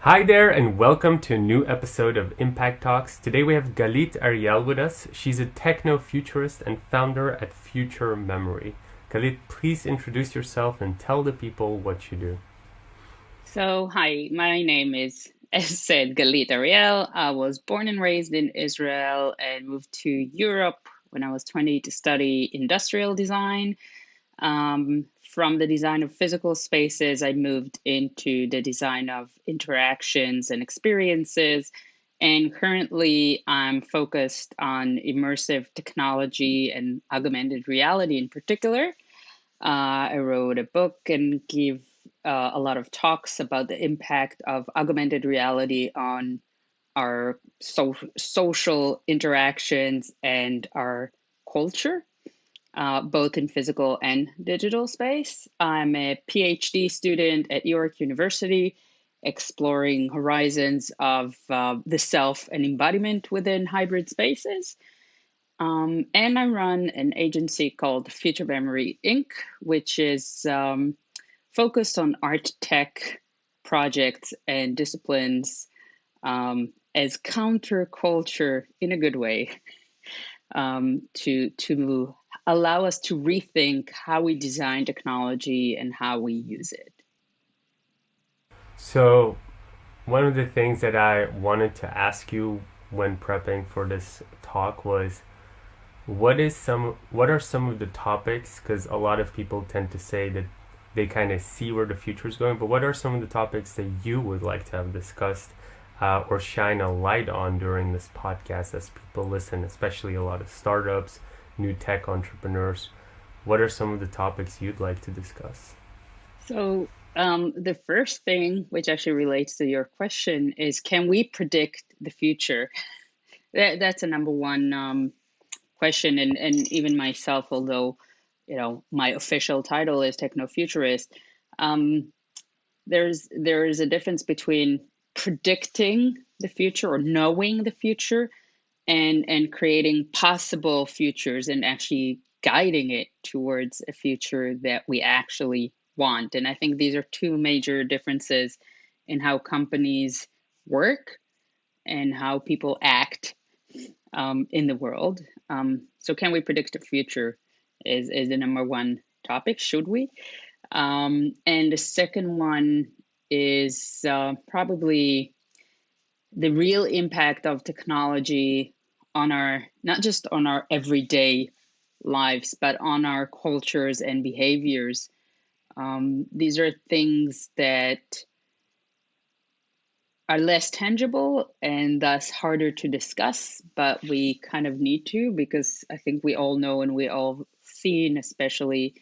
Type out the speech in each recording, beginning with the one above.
Hi there, and welcome to a new episode of Impact Talks. Today we have Galit Ariel with us. She's a technofuturist and founder at Future Memory. Galit, please introduce yourself and tell the people what you do. Hi, my name is, as said, Galit Ariel. I was born and raised in Israel and moved to Europe when I was 20 to study industrial design. From the design of physical spaces, I moved into the design of interactions and experiences. And currently, I'm focused on immersive technology and augmented reality in particular. I wrote a book and give a lot of talks about the impact of augmented reality on our social interactions and our culture, both in physical and digital space. I'm a PhD student at York University, exploring horizons of the self and embodiment within hybrid spaces. And I run an agency called Future Memory Inc., which is focused on art tech projects and disciplines as counterculture in a good way, to allow us to rethink how we design technology and how we use it. So, one of the things that I wanted to ask you when prepping for this talk was what are some of the topics, because a lot of people tend to say that they kind of see where the future is going, but what are some of the topics that you would like to have discussed or shine a light on during this podcast as people listen, especially a lot of startups, new tech entrepreneurs? What are some of the topics you'd like to discuss? The first thing, which actually relates to your question, is can we predict the future? That's a number one question, and even myself, although my official title is Technofuturist, um, there is a difference between predicting the future or knowing the future and creating possible futures and actually guiding it towards a future that we actually want. And I think these are two major differences in how companies work and how people act in the world. So, can we predict the future? Is the number one topic. Should we? And the second one is probably the real impact of technology on our, not just on our everyday lives, but on our cultures and behaviors. These are things that are less tangible and thus harder to discuss, but we kind of need to, because I think we all know and we all seen, especially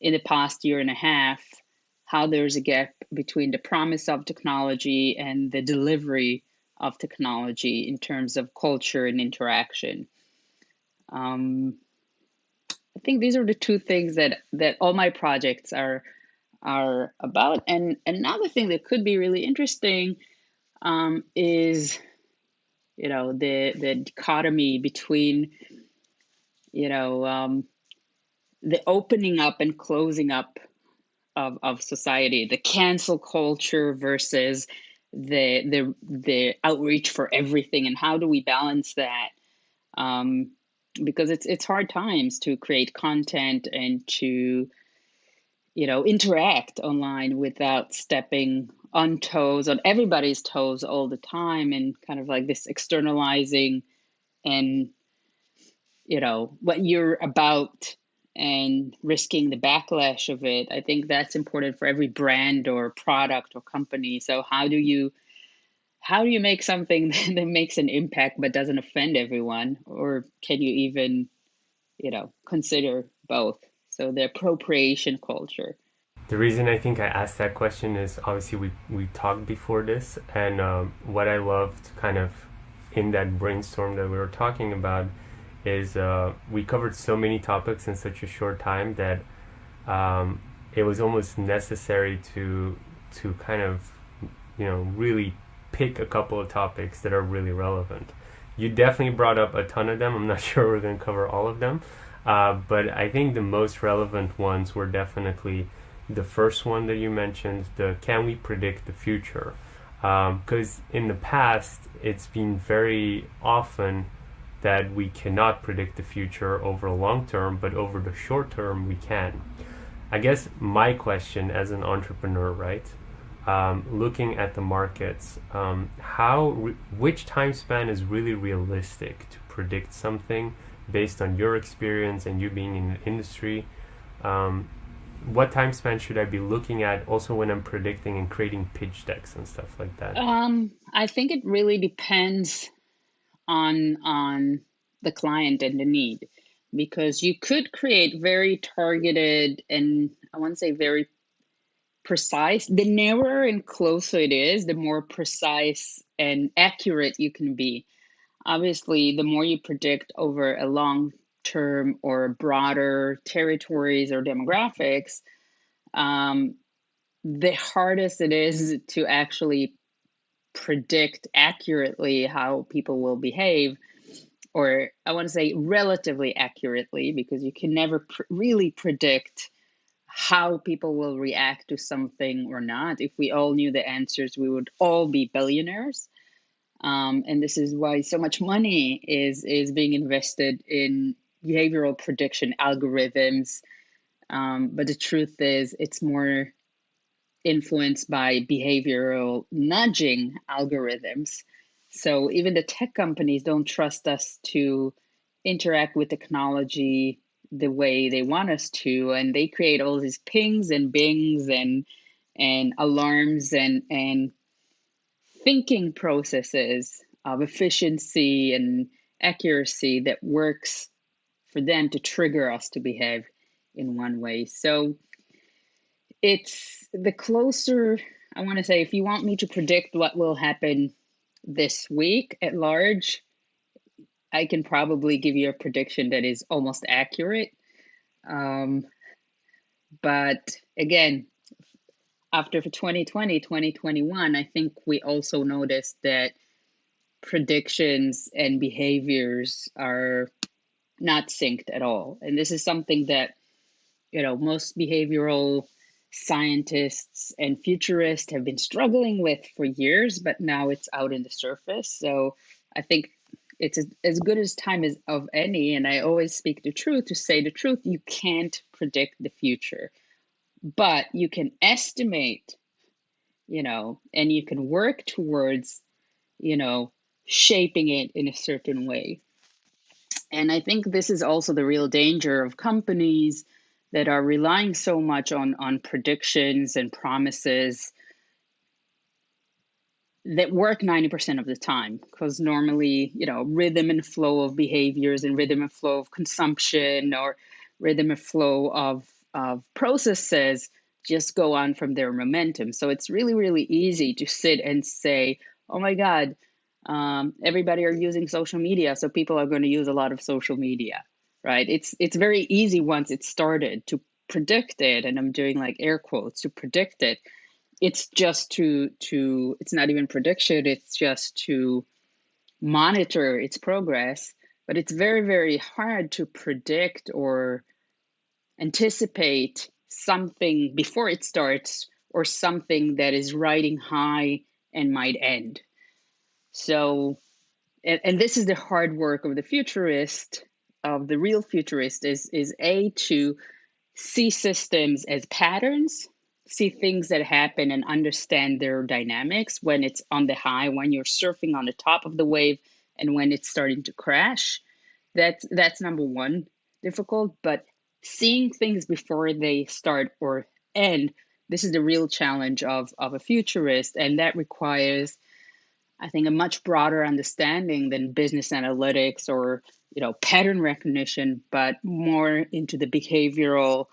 in the past year and a half, how there's a gap between the promise of technology and the delivery of technology in terms of culture and interaction. Um, I think these are the two things that all my projects are about. And another thing that could be really interesting is the dichotomy between you know um, the opening up and closing up of society, the cancel culture versus the outreach for everything, and how do we balance that? Because it's hard times to create content and to interact online without stepping on toes, on everybody's toes all the time, and kind of like this externalizing and what you're about and risking the backlash of it. I think that's important for every brand or product or company. So how do you make something that makes an impact but doesn't offend everyone? Or can you even consider both? So the appropriation culture. The reason I think I asked that question is obviously we talked before this, and what I loved kind of in that brainstorm that we were talking about is we covered so many topics in such a short time that it was almost necessary to kind of really pick a couple of topics that are really relevant. You definitely brought up a ton of them. I'm not sure we're going to cover all of them, but I think the most relevant ones were definitely the first one that you mentioned, the can we predict the future? Because in the past, it's been very often that we cannot predict the future over a long term, but over the short term, we can. I guess my question as an entrepreneur, right? Looking at the markets, which time span is really realistic to predict something based on your experience and you being in the industry? Um, what time span should I be looking at also when I'm predicting and creating pitch decks and stuff like that? I think it really depends on the client and the need, because you could create very targeted and I want to say very precise. The narrower and closer it is, the more precise and accurate you can be. Obviously, the more you predict over a long term or broader territories or demographics, um, the hardest it is to actually predict accurately how people will behave, or I want to say relatively accurately, because you can never really predict how people will react to something or not. If we all knew the answers, we would all be billionaires. And this is why so much money is being invested in behavioral prediction algorithms. But the truth is, it's more influenced by behavioral nudging algorithms. So even the tech companies don't trust us to interact with technology the way they want us to, and they create all these pings and bings and alarms and thinking processes of efficiency and accuracy that works for them to trigger us to behave in one way. So it's the closer, I want to say, if you want me to predict what will happen this week at large, I can probably give you a prediction that is almost accurate. Um, but again, after 2020, 2021, I think we also noticed that predictions and behaviors are not synced at all. And this is something that, most behavioral scientists and futurists have been struggling with for years, but now it's out in the surface. So I think it's as good as time as of any. And I always speak the truth. To say the truth, you can't predict the future, but you can estimate, and you can work towards, you know, shaping it in a certain way. And I think this is also the real danger of companies that are relying so much on predictions and promises that work 90% of the time, because normally, rhythm and flow of behaviors and rhythm and flow of consumption or rhythm and flow of processes just go on from their momentum. So it's really, really easy to sit and say, oh my God, everybody are using social media, so people are going to use a lot of social media, right? It's very easy once it's started to predict it, and I'm doing like air quotes to predict it. It's just to it's not even prediction, it's just to monitor its progress. But it's very, very hard to predict or anticipate something before it starts, or something that is riding high and might end. So, and this is the hard work of the futurist, of the real futurist, is a to see systems as patterns, see things that happen and understand their dynamics when it's on the high, when you're surfing on the top of the wave, and when it's starting to crash. That's number one, difficult. But seeing things before they start or end, this is the real challenge of a futurist, and that requires, I think, a much broader understanding than business analytics or pattern recognition, but more into the behavioral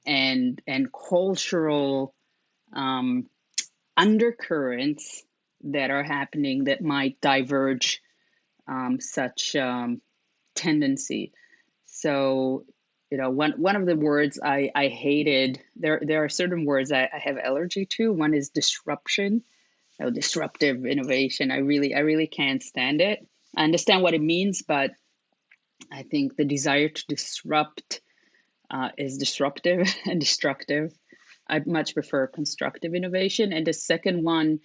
and cultural undercurrents that are happening that might diverge such tendency. So, one of the words I hated, there are certain words I have allergy to. One is disruption. Disruptive innovation. I really can't stand it. I understand what it means, but I think the desire to disrupt is disruptive and destructive. I much prefer constructive innovation. And the second one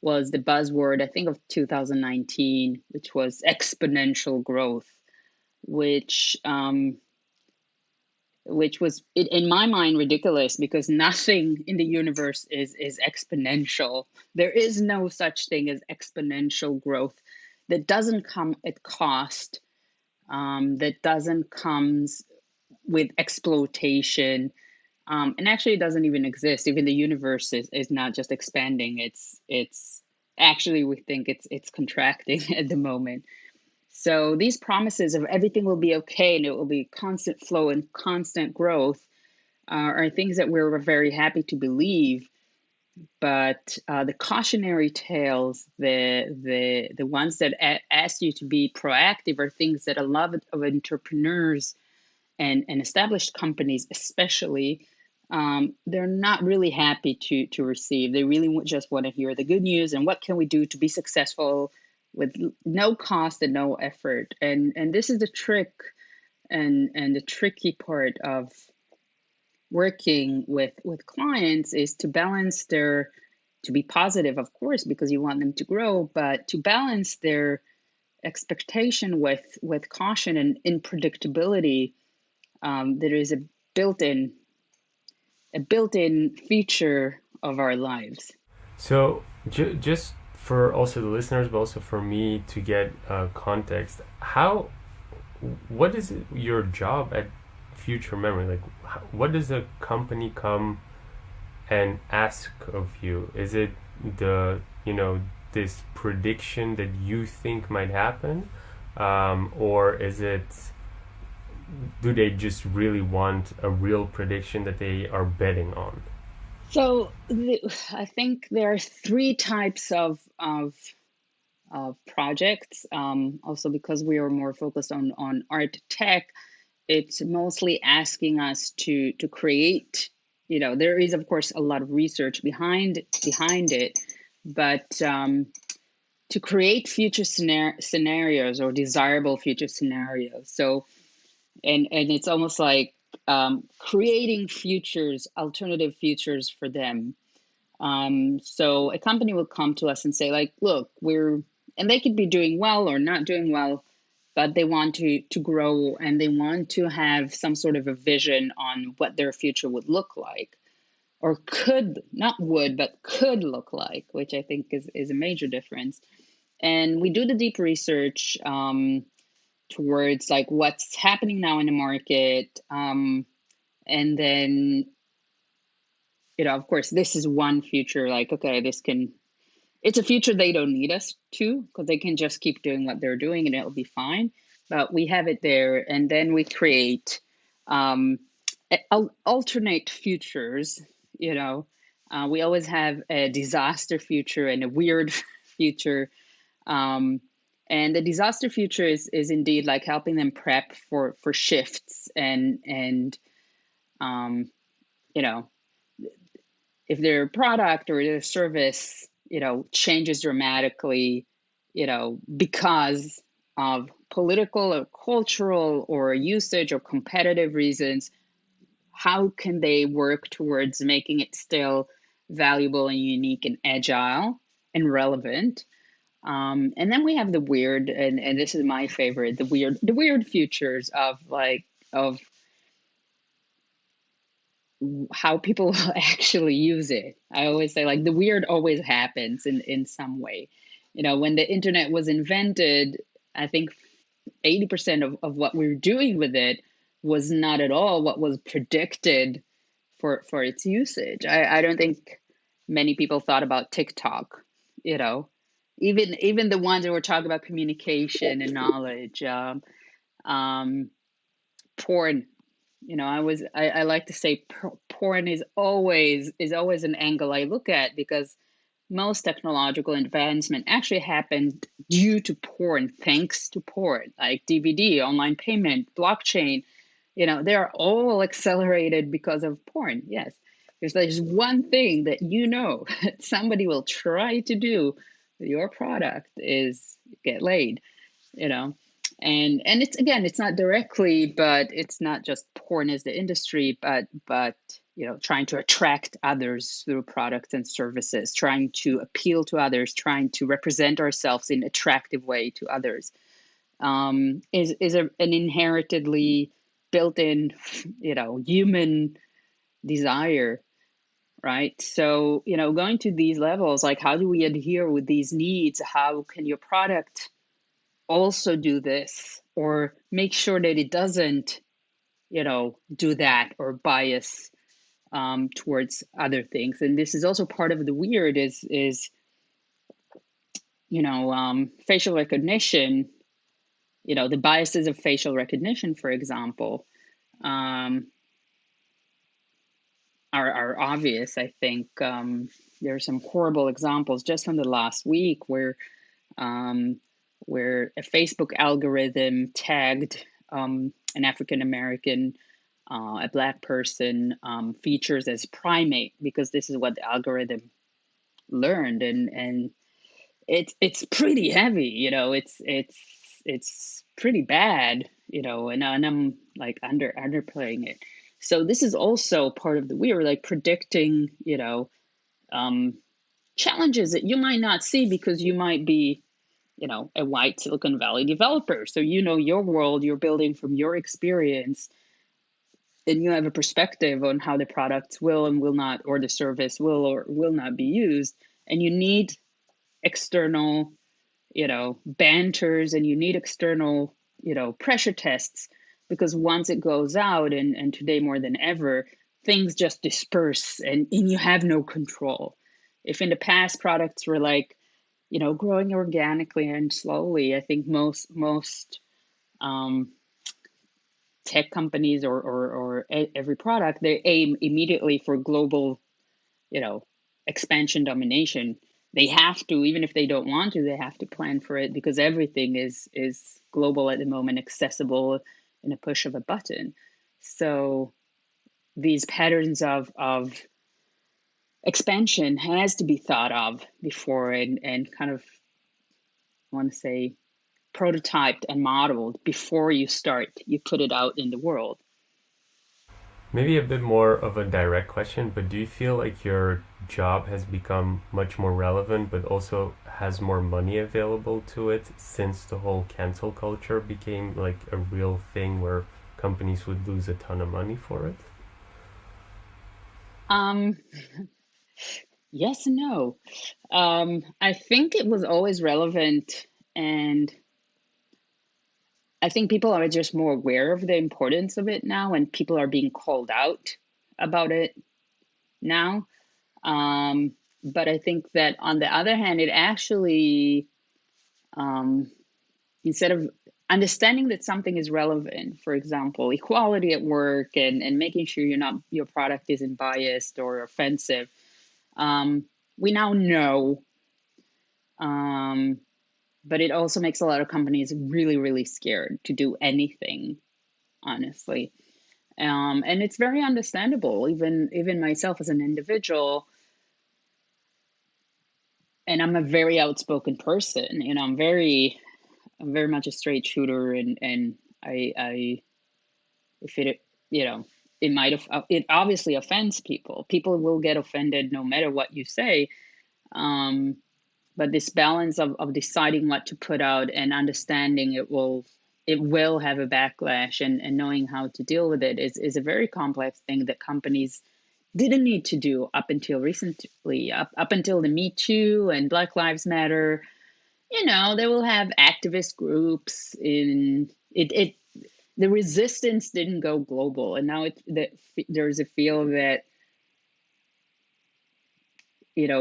was the buzzword, I think, of 2019, which was exponential growth, which was in my mind ridiculous, because nothing in the universe is exponential. There is no such thing as exponential growth that doesn't come at cost, that doesn't comes with exploitation, and actually it doesn't even exist. Even the universe is not just expanding, it's actually, we think it's contracting at the moment. So these promises of everything will be okay and it will be constant flow and constant growth are things that we're very happy to believe. But the cautionary tales, the ones that ask you to be proactive, are things that a lot of entrepreneurs and established companies, especially, they're not really happy to receive. They really just want to hear the good news and what can we do to be successful with no cost and no effort. And this is the trick and the tricky part of working with clients, is to balance their, to be positive, of course, because you want them to grow, but to balance their expectation with caution and unpredictability. There is built-in a built-in feature of our lives. So just for also the listeners, but also for me to get context, what is your job at Future Memory? Like, what does a company come and ask of you? Is it this prediction that you think might happen, or is it, do they just really want a real prediction that they are betting on? So I think there are three types of projects. Also, because we are more focused on art tech, it's mostly asking us to create. There is, of course, a lot of research behind it, but to create future scenarios, or desirable future scenarios. So, and it's almost like creating futures, alternative futures for them. So a company will come to us and say, like, look, and they could be doing well or not doing well, but they want to grow, and they want to have some sort of a vision on what their future would look like, or could, not would, but could look like, which I think is a major difference. And we do the deep research towards like what's happening now in the market. And then, of course, this is one future, like, okay, it's a future they don't need us to, because they can just keep doing what they're doing and it'll be fine. But we have it there, and then we create alternate futures. We always have a disaster future and a weird future. And the disaster future is indeed like helping them prep for shifts, and you know if their product or their service changes dramatically, because of political or cultural or usage or competitive reasons, how can they work towards making it still valuable and unique and agile and relevant? And then we have the weird, and this is my favorite, the weird futures of how people actually use it. I always say, like, the weird always happens in some way. When the internet was invented, I think 80% of what we were doing with it was not at all what was predicted for its usage. I don't think many people thought about TikTok, even the ones that were talking about communication and knowledge. Porn, I like to say porn is always an angle I look at, because most technological advancement actually happened due to porn, thanks to porn, like DVD, online payment, blockchain. They're all accelerated because of porn. Yes, there's one thing that somebody will try to do with your product is get laid. You know, and it's, again, it's not directly, but it's not just porn as the industry, but trying to attract others through products and services, trying to appeal to others, trying to represent ourselves in attractive way to others, is an inherently built-in, human desire, right? So, going to these levels, like how do we adhere with these needs? How can your product also do this, or make sure that it doesn't, do that or bias towards other things? And this is also part of the weird is facial recognition. The biases of facial recognition, for example, um, are obvious. I think there are some horrible examples just from the last week um, where a Facebook algorithm tagged an African American, a Black person, features as primate, because this is what the algorithm learned, and it's pretty heavy. It's pretty bad. And I'm like underplaying it. So this is also part of the weird, like predicting, um, challenges that you might not see because you might be, a white Silicon Valley developer. So your world, you're building from your experience, and you have a perspective on how the products will and will not, or the service will or will not be used. And you need external, banters, and you need external, pressure tests, because once it goes out, and today more than ever, things just disperse, and you have no control. If in the past products were like, growing organically and slowly, I think most um, tech companies, or every product, they aim immediately for global, you know, expansion domination. They have to, even if they don't want to, they have to plan for it, because everything is global at the moment, accessible in a push of a button. So these patterns of expansion has to be thought of before, and kind of, I want to say, prototyped and modeled before you put it out in the world. Maybe a bit more of a direct question, but do you feel like your job has become much more relevant, but also has more money available to it since the whole cancel culture became like a real thing where companies would lose a ton of money for it? Um, yes and no. I think it was always relevant, and I think people are just more aware of the importance of it now, and people are being called out about it now. But I think that on the other hand, it actually, um, instead of understanding that something is relevant, for example, equality at work, and making sure your product isn't biased or offensive, we now know. Um, but it also makes a lot of companies really, really scared to do anything, honestly. And it's very understandable. Even myself as an individual, and I'm a very outspoken person. I'm very much a straight shooter, and I if it it might have, it obviously offends people. People will get offended no matter what you say. Um, but this balance of deciding what to put out and understanding it will have a backlash, and knowing how to deal with it is a very complex thing that companies didn't need to do up until recently, up until the Me Too and Black Lives Matter. They will have activist groups in it. The resistance didn't go global, and now there's a feel that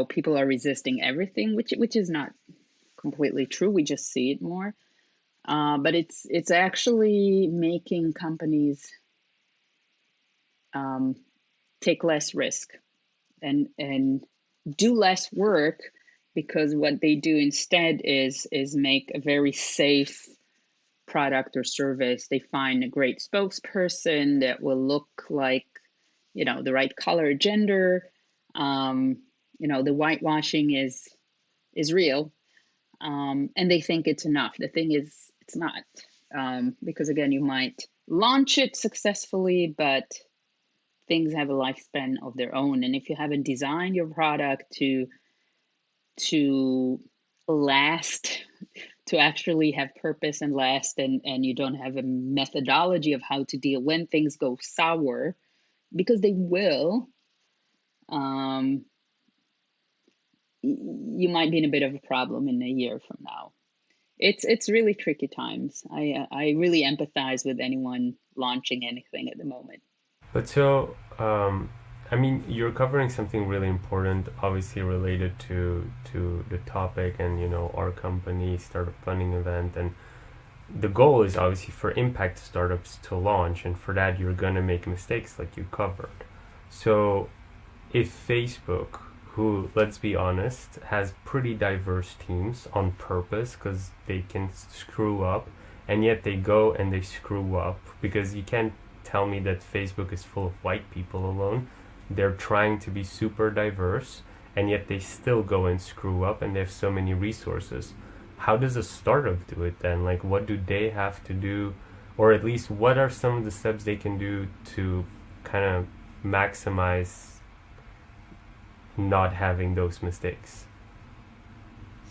people are resisting everything, which is not completely true. We just see it more. But it's actually making companies um, take less risk, and do less work, because what they do instead is make a very safe product or service. They find a great spokesperson that will look like the right color, gender. Um, the whitewashing is real, and they think it's enough. The thing is, it's not, because again, you might launch it successfully, but things have a lifespan of their own. And if you haven't designed your product to last, to actually have purpose and last, and you don't have a methodology of how to deal when things go sour, because they will, um, you might be in a bit of a problem in a year from now. It's really tricky times. I really empathize with anyone launching anything at the moment. But so, I mean, you're covering something really important, obviously related to the topic, and our company startup funding event, and the goal is obviously for impact startups to launch, and for that you're gonna make mistakes like you covered. So, if Facebook, who, let's be honest, has pretty diverse teams on purpose because they can screw up, and yet they go and they screw up, because you can't tell me that Facebook is full of white people alone. They're trying to be super diverse, and yet they still go and screw up, and they have so many resources. How does a startup do it then? Like, what do they have to do? Or at least, what are some of the steps they can do to kind of maximize not having those mistakes?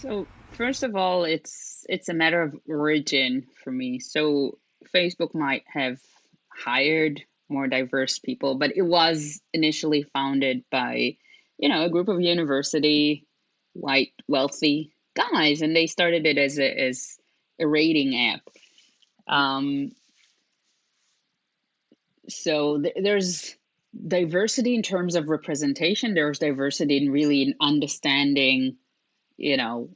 So first of all, it's a matter of origin for me. So Facebook might have hired more diverse people, but it was initially founded by, a group of university white wealthy guys, and they started it as a rating app. Um, so there's diversity in terms of representation. There's diversity in really in understanding, you know,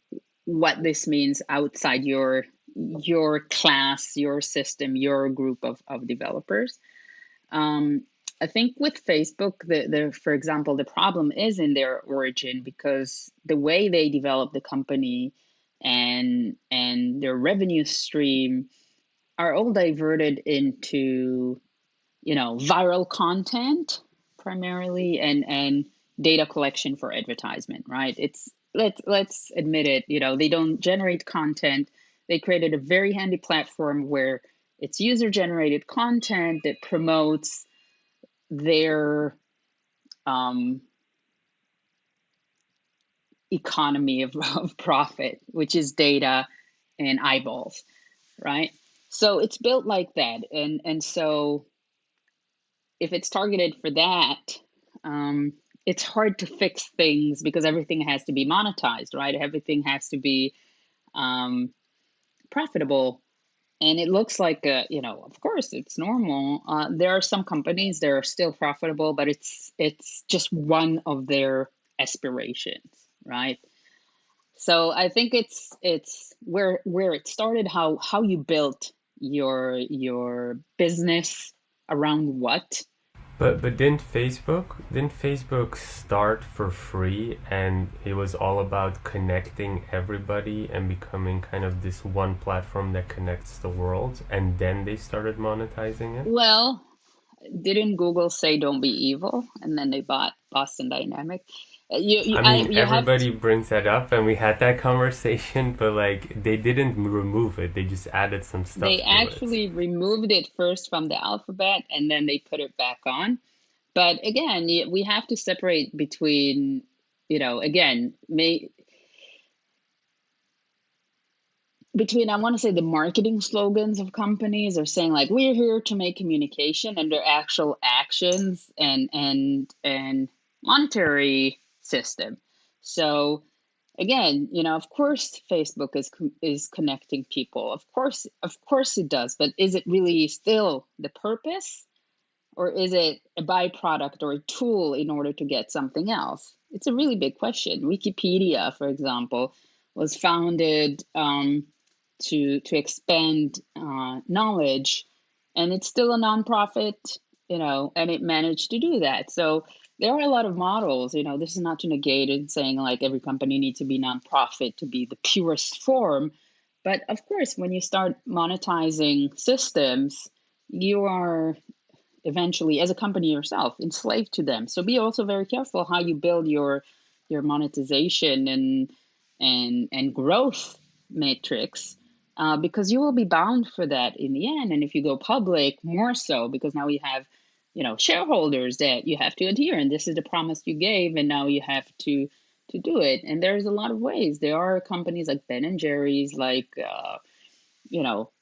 what this means outside your class, your system, your group of developers. Um, I think with Facebook, for example, the problem is in their origin, because the way they develop the company and their revenue stream are all diverted into, viral content primarily, and data collection for advertisement, right? It's let's admit it, they don't generate content. They created a very handy platform where it's user generated content that promotes their economy of profit, which is data and eyeballs, right? So it's built like that, and so if it's targeted for that, it's hard to fix things because everything has to be monetized, right? Everything has to be profitable. And it looks like, of course, it's normal. There are some companies that are still profitable, but it's just one of their aspirations, right? So I think it's where it started, how you built your business around what. But didn't Facebook start for free, and it was all about connecting everybody and becoming kind of this one platform that connects the world, and then they started monetizing it? Well, didn't Google say don't be evil, and then they bought Boston Dynamic? I mean, You have everybody brings that up, and we had that conversation, but like they didn't remove it; they just added some they stuff to it. actually removed it first from the alphabet, and then they put it back on. But again, we have to separate between, again, between, I want to say, the marketing slogans of companies are saying like we're here to make communication, and their actual actions and monetary system. So again, of course Facebook is connecting people. Of course it does, but is it really still the purpose, or is it a byproduct or a tool in order to get something else? It's a really big question. Wikipedia, for example, was founded to expand knowledge, and it's still a nonprofit, and it managed to do that. So there are a lot of models. This is not to negate it, saying like every company needs to be nonprofit to be the purest form. But of course, when you start monetizing systems, you are eventually, as a company yourself, enslaved to them. So be also very careful how you build your monetization and growth matrix, because you will be bound for that in the end. And if you go public, more so, because now we have shareholders that you have to adhere, and this is the promise you gave, and now you have to do it. And there's a lot of ways. There are companies like Ben and Jerry's, like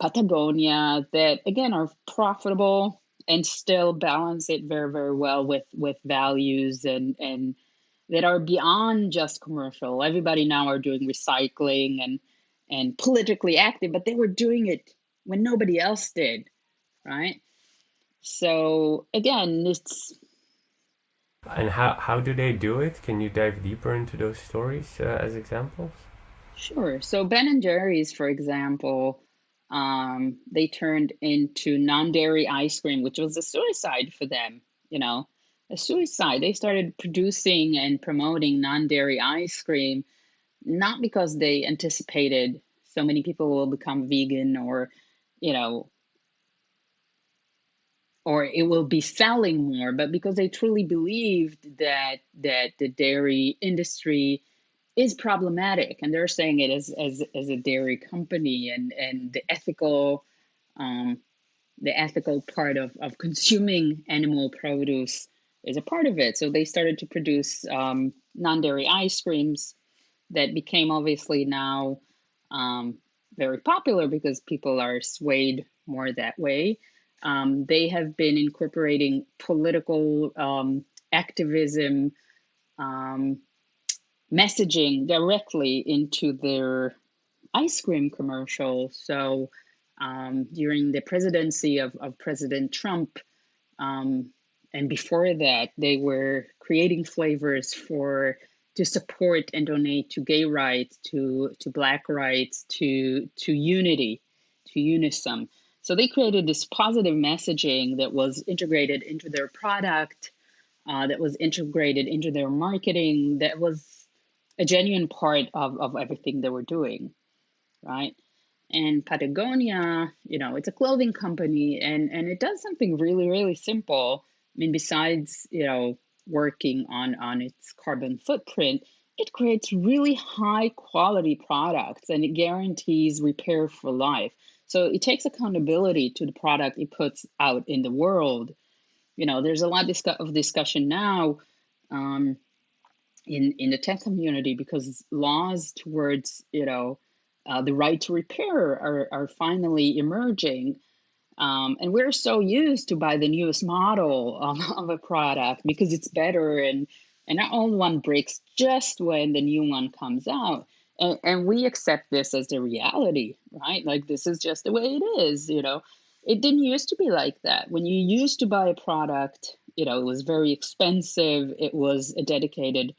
Patagonia, that again are profitable and still balance it very, very well with values, and that are beyond just commercial. Everybody now are doing recycling and politically active, but they were doing it when nobody else did, right? So again, it's And how do they do it? Can you dive deeper into those stories as examples? sure. So Ben and Jerry's, for example, they turned into non-dairy ice cream, which was a suicide for them, a suicide. They started producing and promoting non-dairy ice cream, not because they anticipated so many people will become vegan, you know, or it will be selling more, but because they truly believed that the dairy industry is problematic, and they're saying it as a dairy company, and um, the ethical part of consuming animal produce is a part of it. So they started to produce non-dairy ice creams that became obviously now very popular because people are swayed more that way. They have been incorporating political activism um, messaging directly into their ice cream commercial. So during the presidency of President Trump, um, and before that, they were creating flavors to support and donate to gay rights, to Black rights, to unity, to Unism. So they created this positive messaging that was integrated into their product, that was integrated into their marketing, that was a genuine part of everything they were doing, right? And Patagonia, it's a clothing company, and it does something really, really simple. I mean, besides, working on its carbon footprint, it creates really high quality products, and it guarantees repair for life. So it takes accountability to the product it puts out in the world. There's a lot of discussion now um, in the tech community, because laws towards the right to repair are finally emerging. And we're so used to buy the newest model of a product because it's better, and our old one breaks just when the new one comes out. And we accept this as the reality, right? Like, this is just the way it is. It didn't used to be like that. When you used to buy a product, it was very expensive. It was a dedicated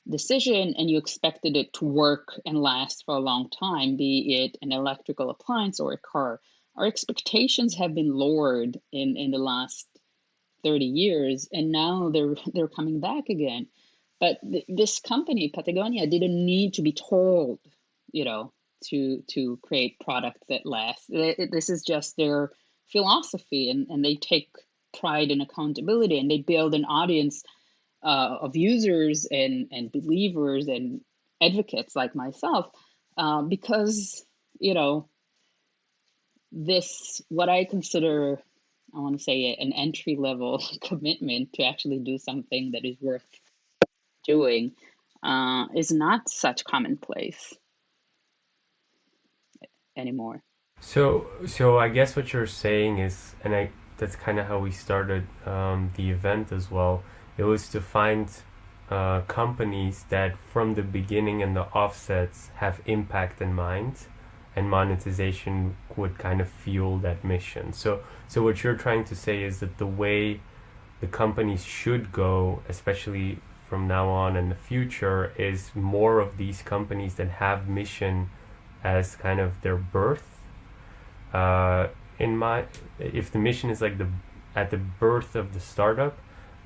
decision, and you expected it to work and last for a long time, be it an electrical appliance or a car. Our expectations have been lowered in the last 30 years, and now they're coming back again. But this company, Patagonia, didn't need to be told, to create products that last. This is just their philosophy, and they take pride and accountability, and they build an audience of users and believers and advocates like myself, because this, what I consider, I want to say, an entry level commitment to actually do something that is worth doing, is not such commonplace anymore. So I guess what you're saying is, and that's kind of how we started the event as well. It was to find companies that from the beginning and the offsets have impact in mind, and monetization would kind of fuel that mission. So what you're trying to say is that the way the companies should go, especially from now on in the future, is more of these companies that have mission as kind of their birth. In my, if the mission is like the at the birth of the startup,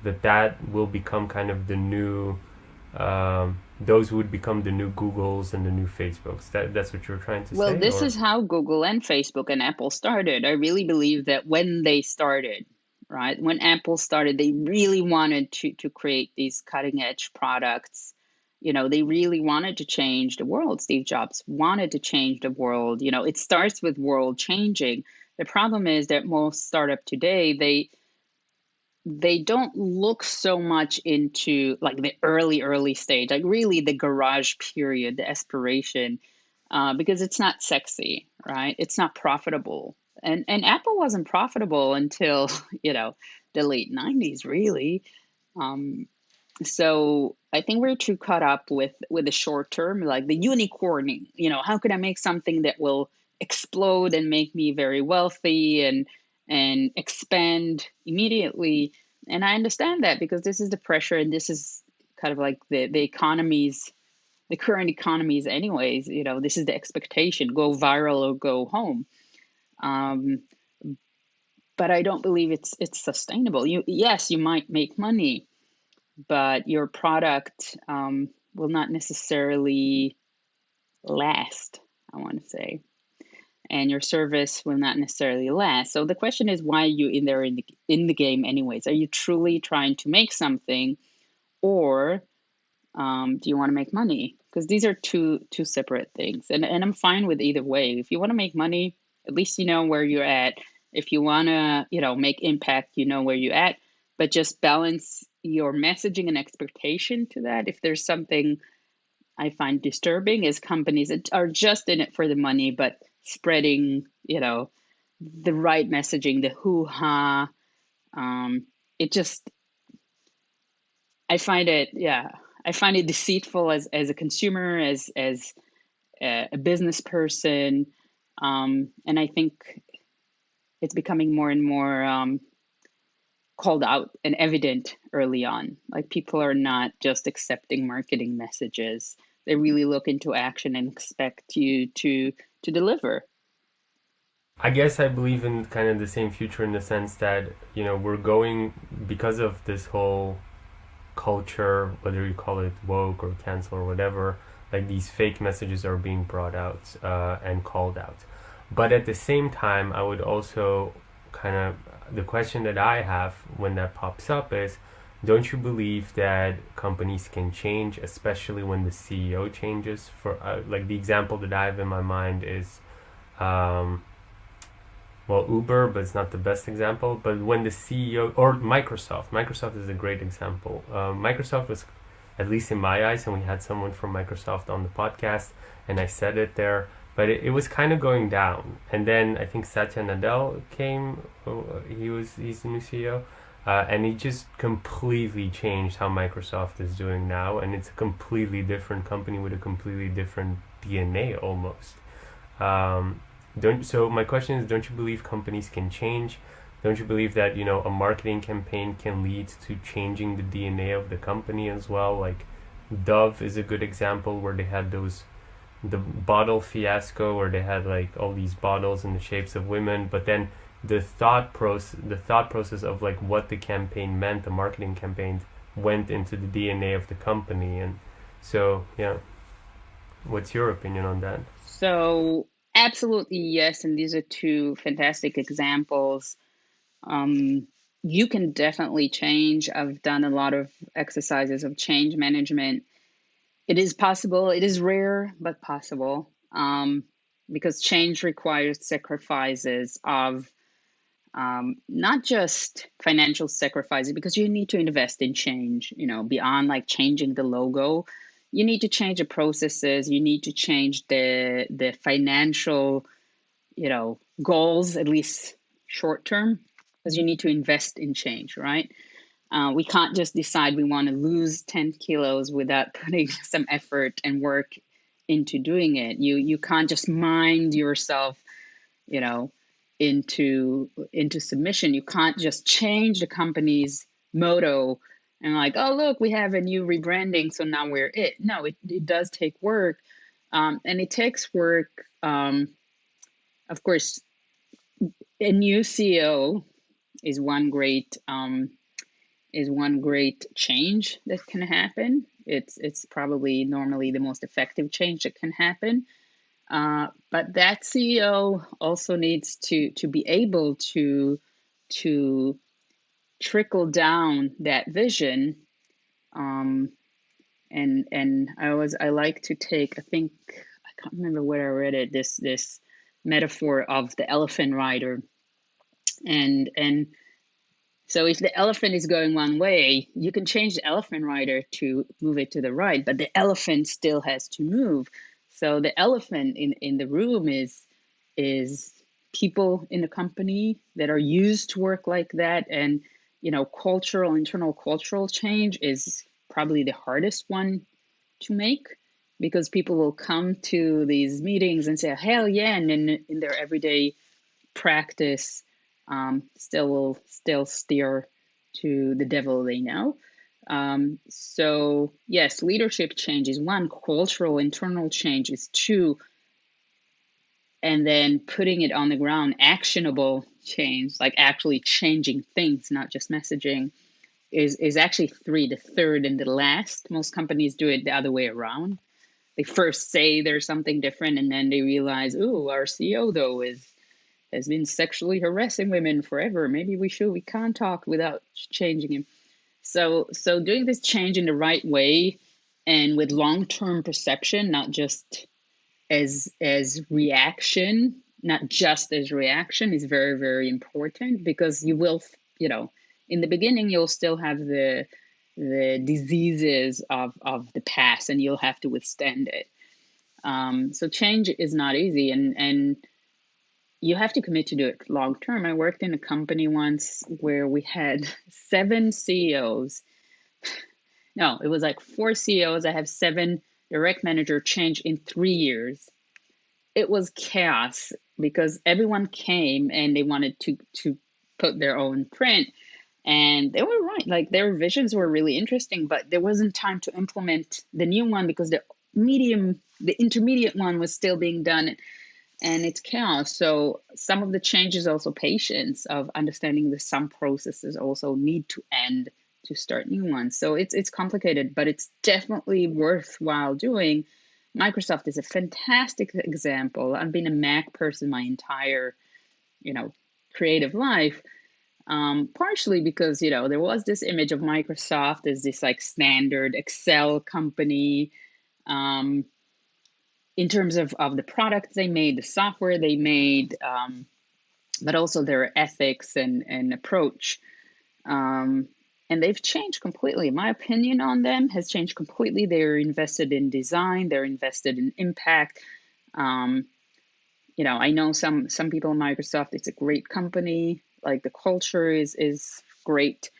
that will become kind of the new. Those would become the new Googles and the new Facebooks. That's what you're trying to Well, say, this or is how Google and Facebook and Apple started. I really believe that when they started, right, when Apple started, they really wanted to create these cutting edge products. They really wanted to change the world. Steve Jobs wanted to change the world. It starts with world changing. The problem is that most startup today, they don't look so much into like the early stage, like really the garage period, the aspiration, because it's not sexy, right? It's not profitable, and Apple wasn't profitable until the late '90s, really. Um, so I think we're too caught up with the short term, like the unicorning. How could I make something that will explode and make me very wealthy and expand immediately? And I understand that because this is the pressure, and this is kind of like the economies, the current economies, anyways. This is the expectation: go viral or go home. Um, but I don't believe it's sustainable. Yes, you might make money, but your product will not necessarily last, I want to say, and your service will not necessarily last. So the question is, why are you in there in the game anyways? Are you truly trying to make something, or do you want to make money? Because these are two separate things, and I'm fine with either way. If you want to make money, at least you know where you're at. If you want to, make impact, you know where you're at. But just balance your messaging and expectation to that. If there's something I find disturbing, is companies that are just in it for the money, but spreading, the right messaging, the hoo-ha. It just, I find it deceitful as a consumer, as a business person, and I think it's becoming more and more called out and evident early on. Like, people are not just accepting marketing messages; they really look into action and expect you to deliver. I guess I believe in kind of the same future in the sense that, we're going, because of this whole culture, whether you call it woke or cancel or whatever, like these fake messages are being brought out and called out. But at the same time, I would also kind of, the question that I have when that pops up is, don't you believe that companies can change, especially when the CEO changes? For like the example that I have in my mind is, um, well, Uber, but it's not the best example. But when the CEO, or Microsoft is a great example. Microsoft was, at least in my eyes, and we had someone from Microsoft on the podcast, and I said it there, but it was kind of going down. And then I think Satya Nadella came. He's the new CEO, and he just completely changed how Microsoft is doing now, and it's a completely different company with a completely different DNA almost. Um, don't so my question is, don't you believe companies can change? Don't you believe that, a marketing campaign can lead to changing the DNA of the company as well? Like Dove is a good example, where they had the bottle fiasco, where they had like all these bottles in the shapes of women, but then the thought process of like what the campaign meant, the marketing campaign, went into the DNA of the company. And so, yeah, what's your opinion on that? So absolutely yes, and these are two fantastic examples. Um, you can definitely change. I've done a lot of exercises of change management. It is possible. It is rare, but possible. Because change requires sacrifices of not just financial sacrifices, because you need to invest in change, beyond like changing the logo. You need to change the processes. You need to change the financial, goals, at least short term, because you need to invest in change, right? We can't just decide we want to lose 10 kilos without putting some effort and work into doing it. You can't just mind yourself, you know, into submission. You can't just change the company's motto and like, oh look, we have a new rebranding, so now we're it. No, it does take work, and it takes work. Of course, a new CEO is one great change that can happen. It's probably normally the most effective change that can happen. But that CEO also needs to be able to trickle down that vision. Um, and I like to take, I think, I can't remember where I read it, this metaphor of the elephant rider, and So if the elephant is going one way, you can change the elephant rider to move it to the right, but the elephant still has to move. So the elephant in the room is people in the company that are used to work like that. And internal cultural change is probably the hardest one to make, because people will come to these meetings and say hell yeah, and then in their everyday practice still will still steer to the devil they know. So yes, leadership change is one, cultural internal change is two, and then putting it on the ground, actionable change, like actually changing things, not just messaging, is actually three. The third and the last, most companies do it the other way around. They first say there's something different, and then they realize, oh, our CEO though has been sexually harassing women forever. Maybe we can't talk without changing him. So doing this change in the right way and with long-term perception, not just as reaction, not just as reaction, is very, very important, because you will, in the beginning, you'll still have the diseases of the past, and you'll have to withstand it. So change is not easy, and you have to commit to do it long term. I worked in a company once where we had 7 CEOs. No, it was like 4 CEOs. I have 7 direct manager change in 3 years. It was chaos because everyone came and they wanted to put their own print. And they were right. Like, their visions were really interesting, but there wasn't time to implement the new one because the intermediate one was still being done, and it's chaos. So some of the change is also patience, of understanding that some processes also need to end to start new ones. So it's complicated, but it's definitely worthwhile doing. Microsoft is a fantastic example. I've been a Mac person my entire, creative life. Partially because, there was this image of Microsoft as this like standard Excel company, in terms of the products they made, the software they made, but also their ethics and approach. And they've changed completely. My opinion on them has changed completely. They're invested in design. They're invested in impact. I know some people in Microsoft. It's a great company. Like, the culture is great.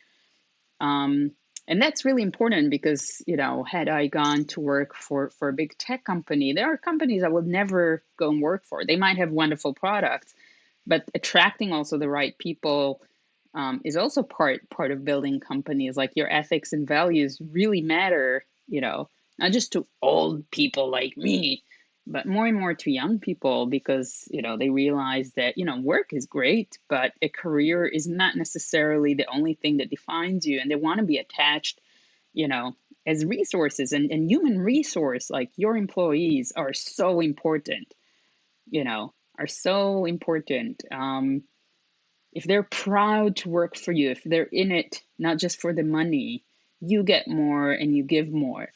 And that's really important because, had I gone to work for a big tech company, there are companies I would never go and work for. They might have wonderful products, but attracting also the right people is also part of building companies. Like, your ethics and values really matter, not just to old people like me, but more and more to young people, because they realize that work is great, but a career is not necessarily the only thing that defines you, and they want to be attached as resources, and human resource, like your employees, are so important, are so important. If they're proud to work for you, if they're in it not just for the money, you get more and you give more.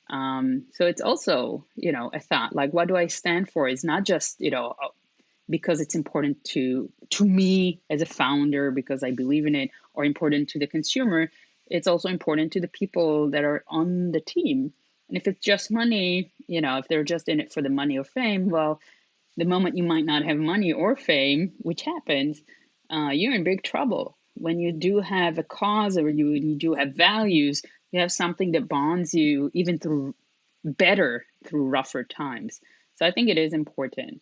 So it's also, a thought, like, what do I stand for? It's not just, because it's important to me as a founder, because I believe in it, or important to the consumer. It's also important to the people that are on the team. And if it's just money, if they're just in it for the money or fame, well, the moment you might not have money or fame, which happens, you're in big trouble. When you do have a cause, or you do have values, you have something that bonds you even through rougher times. So I think it is important.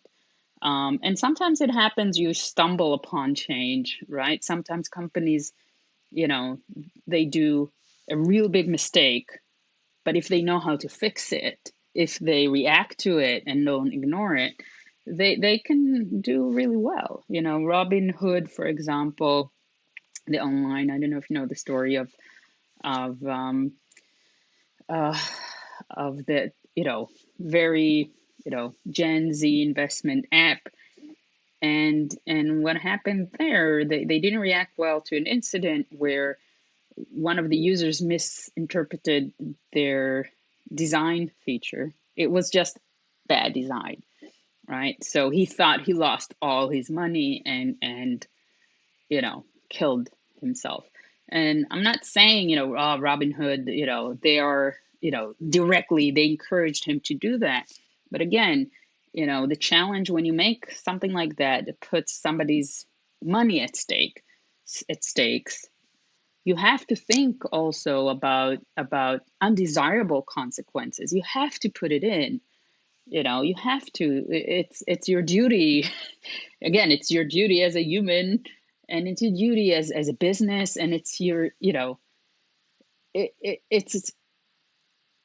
And sometimes it happens, you stumble upon change, right? Sometimes companies, they do a real big mistake, but if they know how to fix it, if they react to it and don't ignore it, they can do really well. Robin Hood, for example, the online, I don't know if you know the story of uh, of the very Gen Z investment app. And what happened there, they didn't react well to an incident where one of the users misinterpreted their design feature. It was just bad design, right? So he thought he lost all his money and killed himself. And I'm not saying, Robin Hood, they are, directly, they encouraged him to do that. But again, the challenge when you make something like that, that puts somebody's money at stakes, you have to think also about undesirable consequences. You have to put it in. You have to. It's your duty. Again, it's your duty as a human, and it's your duty as a business, and it's your, it's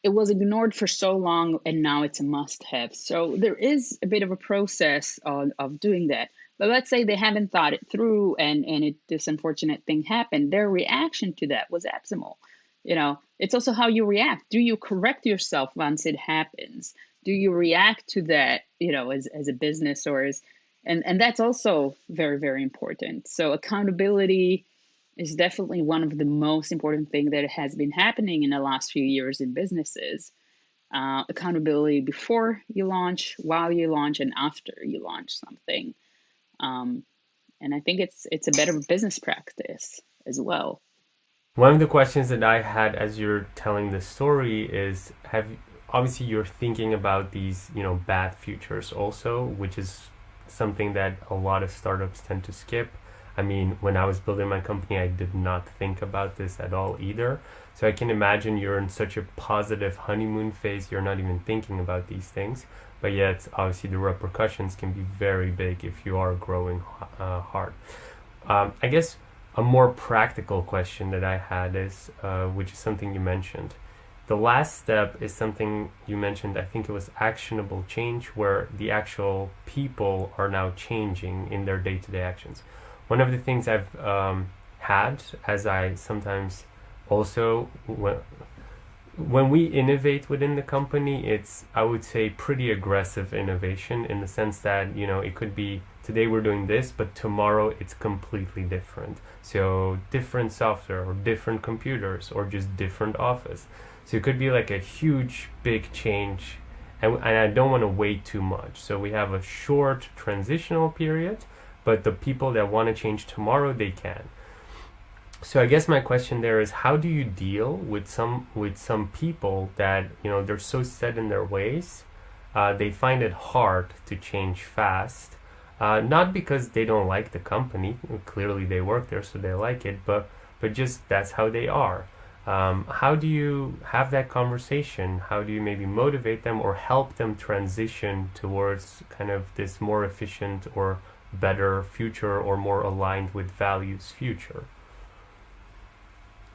it was ignored for so long, and now it's a must have. So there is a bit of a process of doing that. But let's say they haven't thought it through, and this unfortunate thing happened. Their reaction to that was abysmal. It's also how you react. Do you correct yourself once it happens? Do you react to that, as a business, or as, and that's also very, very important. So accountability is definitely one of the most important things that has been happening in the last few years in businesses. Accountability before you launch, while you launch, and after you launch something. Um, and I think it's a better business practice as well. One of the questions that I had as you're telling the story is, have obviously you're thinking about these, bad futures also, which is something that a lot of startups tend to skip. I mean, when I was building my company, I did not think about this at all either. So I can imagine you're in such a positive honeymoon phase, you're not even thinking about these things. But yet, obviously, the repercussions can be very big if you are growing hard. I guess a more practical question that I had is, which is something you mentioned. The last step is something you mentioned, I think it was actionable change, where the actual people are now changing in their day to day actions. One of the things I've had, as I sometimes also, when we innovate within the company, it's, I would say, pretty aggressive innovation in the sense that, it could be today we're doing this, but tomorrow it's completely different. So different software or different computers or just different office. So it could be like a huge, big change, and I don't want to wait too much. So we have a short transitional period, but the people that want to change tomorrow, they can. So I guess my question there is, how do you deal with some people that they're so set in their ways, they find it hard to change fast, not because they don't like the company. Clearly they work there, so they like it, but just that's how they are. How do you have that conversation? How do you maybe motivate them or help them transition towards kind of this more efficient or better future, or more aligned with values future?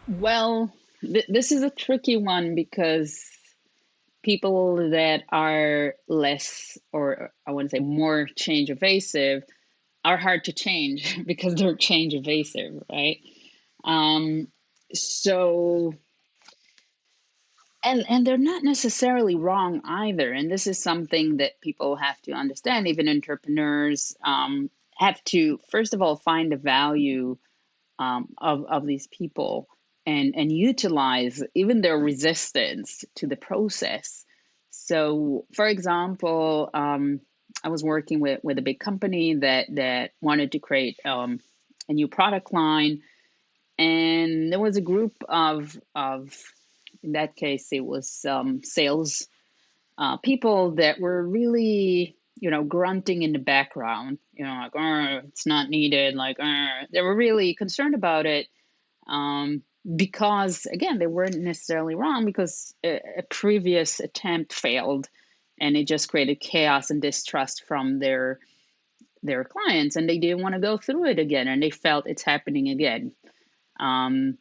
Well, this is a tricky one because people that are less, or I want to say more change evasive, are hard to change because they're change evasive, right? Um, so, and they're not necessarily wrong either. And this is something that people have to understand. Even entrepreneurs have to, first of all, find the value of these people, and utilize even their resistance to the process. So, for example, I was working with a big company that wanted to create a new product line, and there was a group of in that case it was sales people that were really, grunting in the background, like, "Oh, it's not needed," like, they were really concerned about it, because again, they weren't necessarily wrong, because a previous attempt failed, and it just created chaos and distrust from their clients, and they didn't want to go through it again, and they felt it's happening again. um,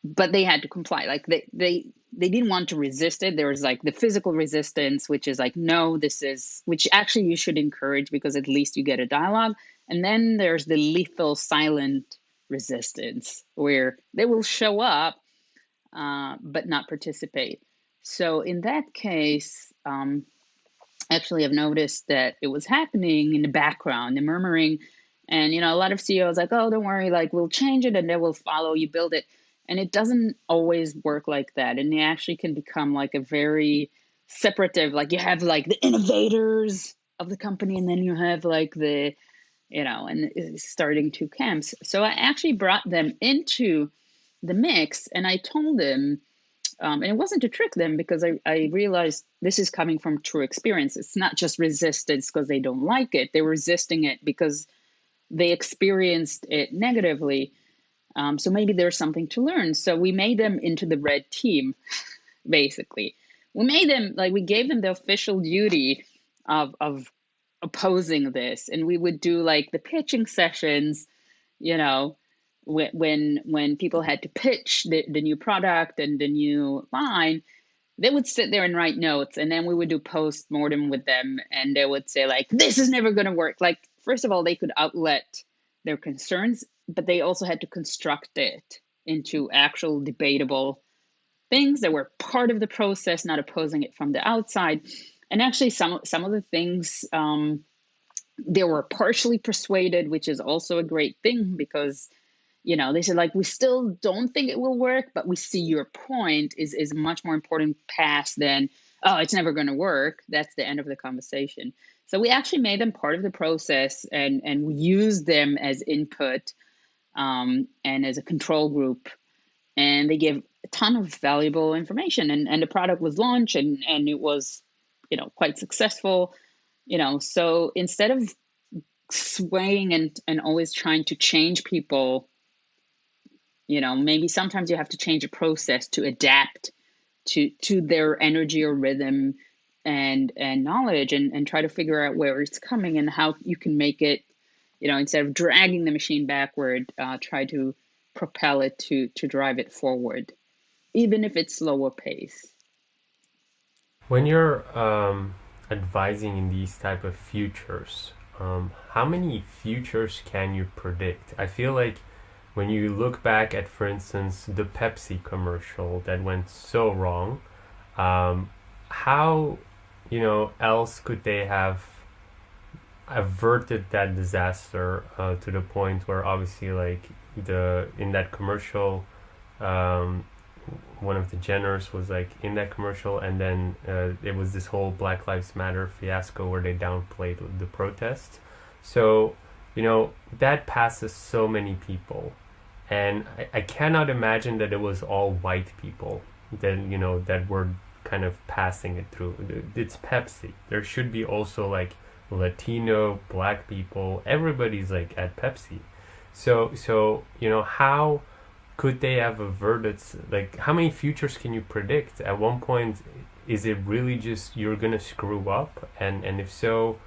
but they had to comply. Like they didn't want to resist it. There was like the physical resistance, which is like, no, this is, which actually you should encourage, because at least you get a dialogue. And then there's the lethal silent resistance, where they will show up, but not participate. So in that case, actually I've noticed that it was happening in the background, the murmuring. And a lot of CEOs like, "Oh, don't worry, like, we'll change it and they will follow, you build it." And it doesn't always work like that. And they actually can become like a very separative, like you have like the innovators of the company, and then you have like and it's starting two camps. So I actually brought them into the mix, and I told them, and it wasn't to trick them, because I realized this is coming from true experience. It's not just resistance because they don't like it. They're resisting it because they experienced it negatively. So maybe there's something to learn. So we made them into the red team, basically. We made them, like, we gave them the official duty of opposing this. And we would do like the pitching sessions, you know, when people had to pitch the new product and the new line, they would sit there and write notes, and then we would do post mortem with them, and they would say like, this is never going to work. Like, first of all, they could outlet their concerns, but they also had to construct it into actual debatable things that were part of the process, not opposing it from the outside. And actually some of the things, they were partially persuaded, which is also a great thing, because they said, like, we still don't think it will work, but we see your point is a much more important path than, oh, it's never going to work. That's the end of the conversation. So we actually made them part of the process, and we used them as input, and as a control group. And they gave a ton of valuable information, and the product was launched, and it was, quite successful. So instead of swaying and always trying to change people, maybe sometimes you have to change a process to adapt to their energy or rhythm and knowledge, and try to figure out where it's coming and how you can make it, instead of dragging the machine backward, try to propel it to drive it forward, even if it's slower pace. When you're advising in these type of futures, how many futures can you predict? I feel like when you look back at, for instance, the Pepsi commercial that went so wrong, how else could they have averted that disaster to the point where, obviously, like, the in that commercial, um, one of the Jenners was like in that commercial, and then it was this whole Black Lives Matter fiasco where they downplayed the protest. So that passes so many people, and I cannot imagine that it was all white people that that were kind of passing it through. It's Pepsi. There should be also like Latino, black people. Everybody's like at Pepsi. So how could they have averted, like, how many futures can you predict at one point? Is it really just you're gonna screw up, and if so,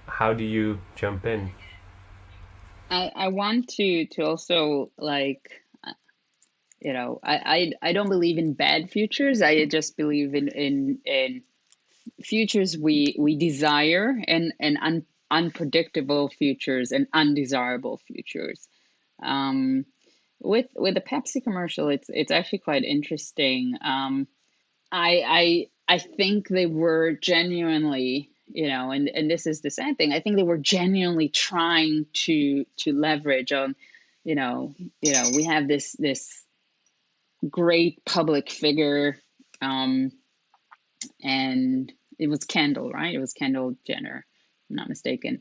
how do you jump in? I want to also, like, I don't believe in bad futures. I just believe in futures we desire, and unpredictable futures and undesirable futures. Um, with the Pepsi commercial, it's actually quite interesting. I think they were genuinely, and this is the sad thing. I think they were genuinely trying to leverage on, we have this great public figure, um, and it was Kendall, right? It was Kendall Jenner, if I'm not mistaken.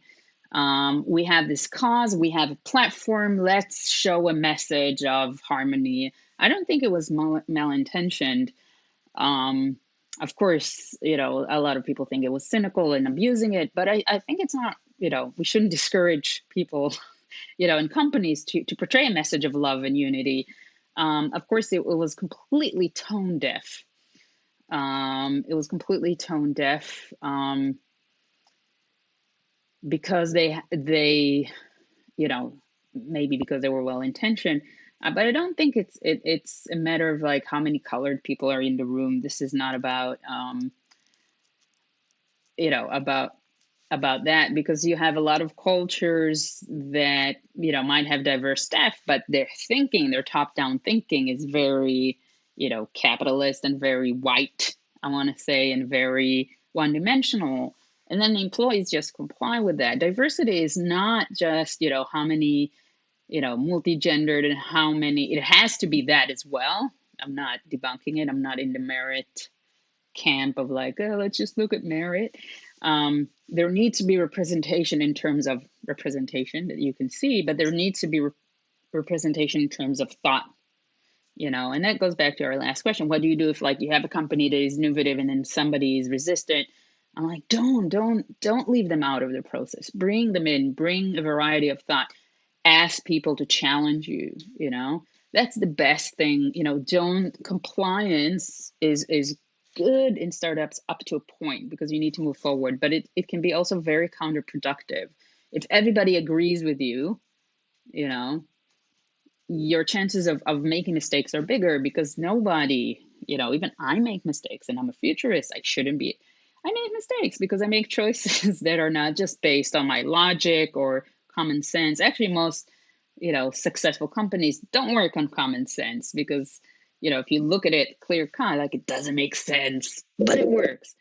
We have this cause, we have a platform, let's show a message of harmony. I don't think it was malintentioned. Um, of course, a lot of people think it was cynical and abusing it, but I think it's not, we shouldn't discourage people, and companies to portray a message of love and unity. Of course, it was completely tone deaf. It was completely tone deaf, because maybe because they were well intentioned, but I don't think it's a matter of like how many colored people are in the room. This is not about about that, because you have a lot of cultures that might have diverse staff, but their top down thinking is very capitalist and very white, I want to say, and very one dimensional. And then the employees just comply with that. Diversity is not just how many multi-gendered, and how many, it has to be that as well. I'm not debunking it. I'm not in the merit camp of like, oh, let's just look at merit. There needs to be representation in terms of representation that you can see, but there needs to be representation in terms of thought, and that goes back to our last question. What do you do if, like, you have a company that is innovative and then somebody is resistant? I'm like, don't leave them out of the process. Bring them in, bring a variety of thought, ask people to challenge you. That's the best thing. Don't Compliance is good in startups up to a point because you need to move forward, but it can be also very counterproductive. If everybody agrees with you know your chances of making mistakes are bigger because nobody, even I make mistakes, and I'm a futurist. I make mistakes because I make choices that are not just based on my logic or common sense. Actually, most, successful companies don't work on common sense because, if you look at it clear cut, like, it doesn't make sense, but it works.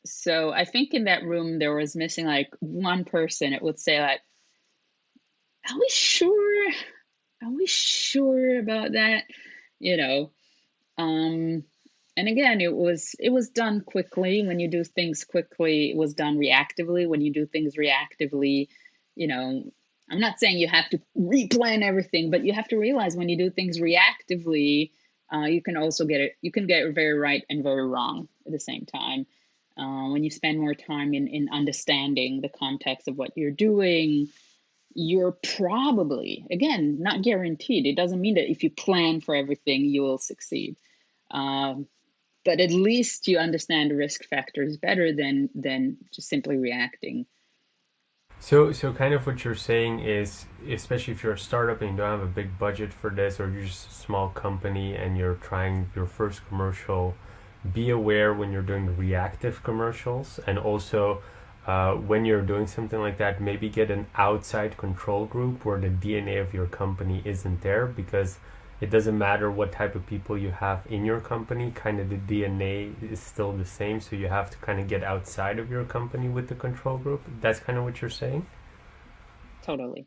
So I think in that room, there was missing like one person. It would say like, are we sure? Are we sure about that? You know, um, and again, it was done quickly. When you do things quickly, it was done reactively. When you do things reactively, you know, I'm not saying you have to replan everything, but you have to realize when you do things reactively, you can also get it. You can get it very right and very wrong at the same time. When you spend more time in understanding the context of what you're doing, you're probably, again, not guaranteed. It doesn't mean that if you plan for everything, you will succeed. Um, but at least you understand the risk factors better than just simply reacting. So kind of what you're saying is, especially if you're a startup and you don't have a big budget for this, or you're just a small company and you're trying your first commercial, be aware when you're doing reactive commercials, and also when you're doing something like that, maybe get an outside control group where the DNA of your company isn't there, because it doesn't matter what type of people you have in your company, kind of the DNA is still the same. So you have to kind of get outside of your company with the control group. That's kind of what you're saying. Totally.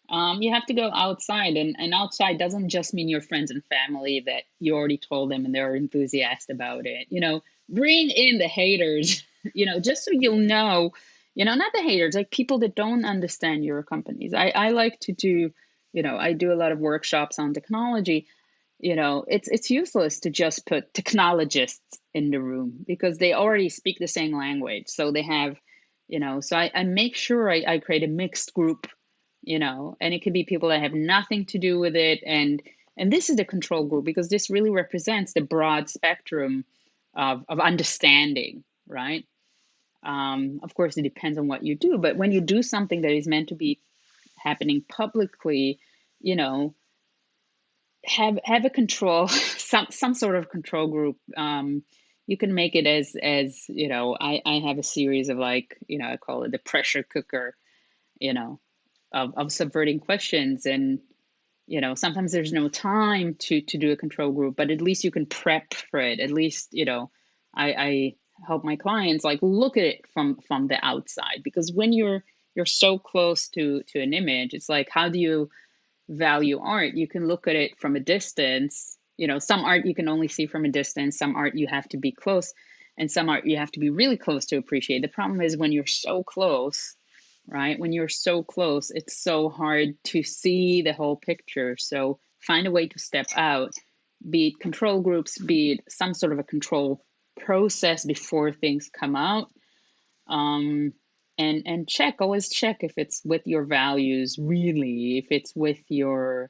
You have to go outside, and outside doesn't just mean your friends and family that you already told them and they're enthusiastic about it. Bring in the haters, just so you'll know, not the haters, like people that don't understand your companies. I like to do, I do a lot of workshops on technology. It's useless to just put technologists in the room because they already speak the same language. So they have, so I make sure I create a mixed group, and it could be people that have nothing to do with it. And this is the control group because this really represents the broad spectrum of understanding, right? Of course, it depends on what you do, but when you do something that is meant to be happening publicly, you know, have a control, some sort of control group. You can make it as I have a series of, like, I call it the pressure cooker, you know, of subverting questions. And sometimes there's no time to do a control group, but at least you can prep for it. At least I help my clients like look at it from the outside, because when you're so close to an image, it's like, how do you value art? You can look at it from a distance. Some art you can only see from a distance, some art you have to be close, and some art you have to be really close to appreciate. The problem is when you're so close, right? When you're so close, it's so hard to see the whole picture. So find a way to step out, be it control groups, be it some sort of a control process before things come out. And always check if it's with your values, really, if it's with your,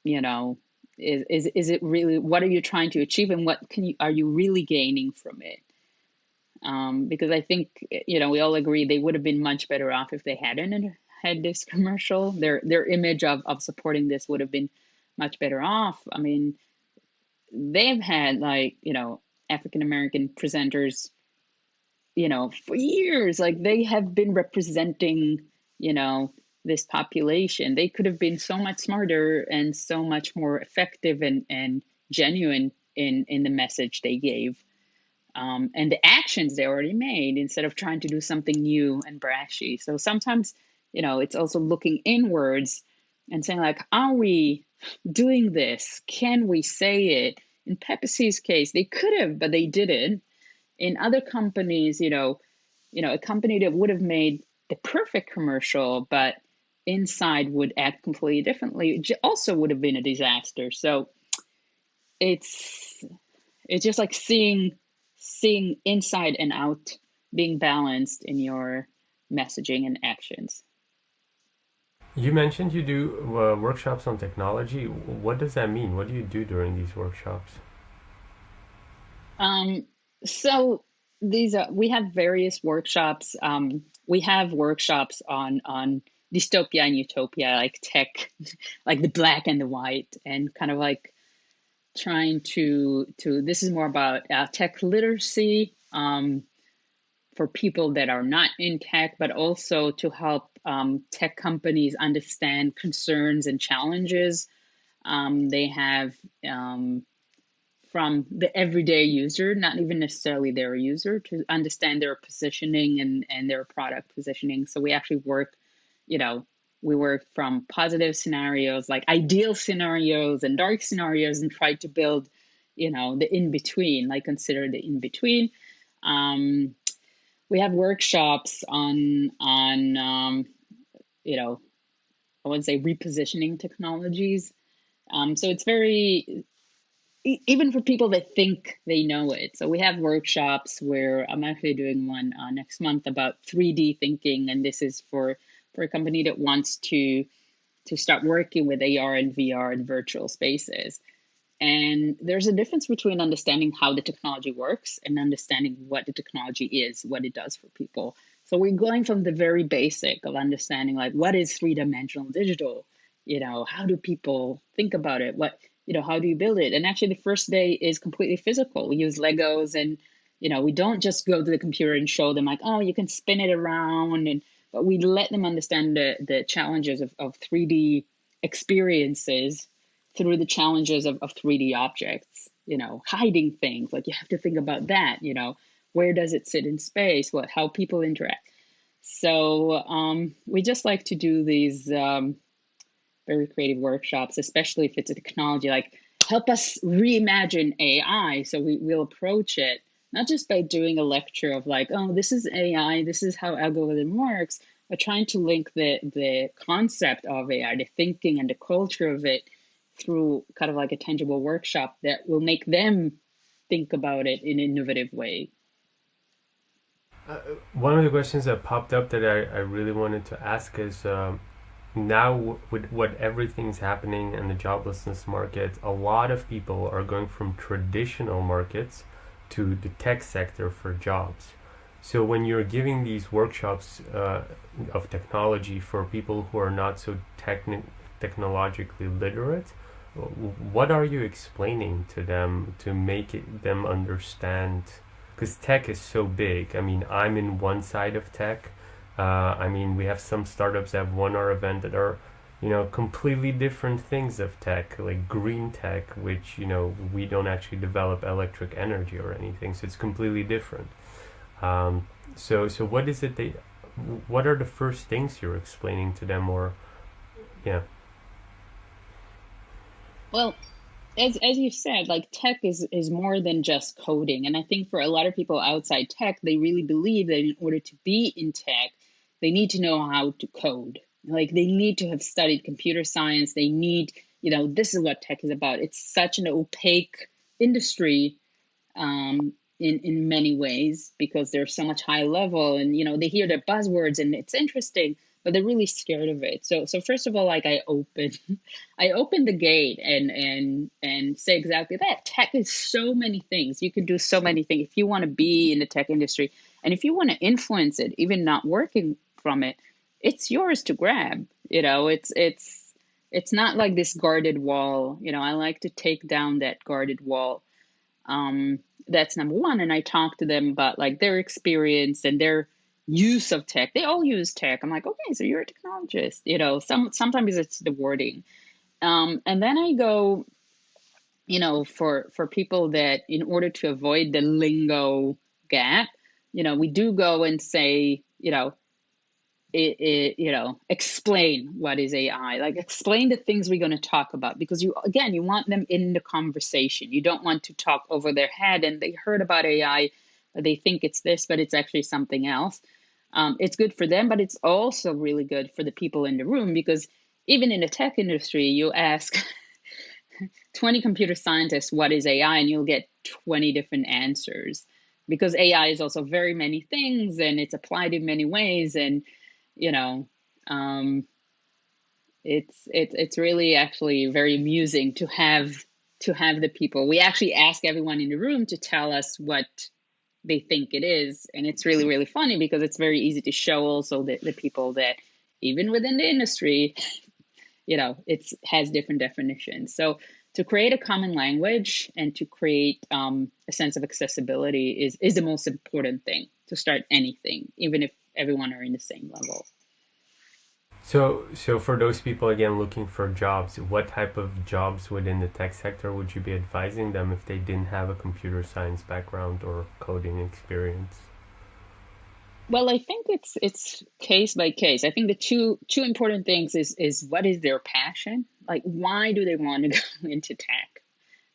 you know, is it really, what are you trying to achieve, and what are you really gaining from it? Because I think, we all agree they would have been much better off if they hadn't had this commercial. Their image of supporting this would have been much better off. I mean, they've had, like, African American presenters, for years. Like, they have been representing, this population. They could have been so much smarter and so much more effective and genuine in the message they gave. And the actions they already made, instead of trying to do something new and brashy. So sometimes, it's also looking inwards and saying, like, are we doing this? Can we say it? In Pepsi's case, they could have, but they didn't. In other companies, a company that would have made the perfect commercial, but inside would act completely differently, also would have been a disaster. So it's it's just like seeing inside and out being balanced in your messaging and actions. You mentioned you do workshops on technology. What does that mean? What do you do during these workshops? Um, so these are we have various workshops. We have workshops on dystopia and utopia, like tech, like the black and the white, and kind of like trying to. This is more about tech literacy for people that are not in tech, but also to help tech companies understand concerns and challenges they have from the everyday user, not even necessarily their user, to understand their positioning and their product positioning. So we actually work, you know, we work from positive scenarios, like ideal scenarios and dark scenarios, and try to build, the in between, like consider the in between. Um, we have workshops on I would say repositioning technologies. So it's very even for people that think they know it. So we have workshops where I'm actually doing one next month about 3D thinking, and this is for a company that wants to start working with AR and VR in virtual spaces. And there's a difference between understanding how the technology works and understanding what the technology is, what it does for people. So we're going from the very basic of understanding like what is three-dimensional digital, how do people think about it? How do you build it? And actually the first day is completely physical. We use Legos and we don't just go to the computer and show them like, oh, you can spin it around but we let them understand the challenges of 3D experiences through the challenges of 3D objects, hiding things. Like you have to think about that, where does it sit in space? How people interact. So we just like to do these very creative workshops, especially if it's a technology, like help us reimagine AI. So we'll approach it not just by doing a lecture of like, oh, this is AI, this is how algorithm works, but trying to link the concept of AI, the thinking and the culture of it through kind of like a tangible workshop that will make them think about it in an innovative way. One of the questions that popped up that I really wanted to ask is now with what everything's happening in the joblessness market, a lot of people are going from traditional markets to the tech sector for jobs. So when you're giving these workshops of technology for people who are not so technologically literate, what are you explaining to them to make them understand? Because tech is so big. I mean, I'm in one side of tech. I mean, we have some startups that have won our event that are, completely different things of tech, like green tech, which, we don't actually develop electric energy or anything. So it's completely different. So what is it what are the first things you're explaining to them or, yeah. Well, as you said, like tech is more than just coding. And I think for a lot of people outside tech, they really believe that in order to be in tech, they need to know how to code. Like they need to have studied computer science. They need, this is what tech is about. It's such an opaque industry in many ways because they're so much high level and they hear the buzzwords and it's interesting, but they're really scared of it. So first of all, like I open the gate and say exactly that. Tech is so many things. You can do so many things if you want to be in the tech industry, and if you want to influence it, even not working from it, it's yours to grab. It's not like this guarded wall. I like to take down that guarded wall. That's number one. And I talk to them about like their experience and their use of tech. They all use tech. I'm like, okay, so you're a technologist. Sometimes it's the wording. And then I go, for people that in order to avoid the lingo gap, we do go and say, explain what is AI, like explain the things we're going to talk about, because you want them in the conversation. You don't want to talk over their head and they heard about AI, They think it's this, but it's actually something else. It's good for them, but it's also really good for the people in the room, because even in the tech industry, you ask 20 computer scientists what is AI, and you'll get 20 different answers, because AI is also very many things and it's applied in many ways. And, you know, um, it's really actually very amusing to have the people. We actually ask everyone in the room to tell us what they think it is, and it's really, really funny, because it's very easy to show also the people that even within the industry, it has different definitions. So to create a common language and to create a sense of accessibility is the most important thing to start anything, even if everyone are in the same level. So for those people again looking for jobs, what type of jobs within the tech sector would you be advising them if they didn't have a computer science background or coding experience? Well, I think it's case by case. I think the two important things is what is their passion? Like, why do they want to go into tech?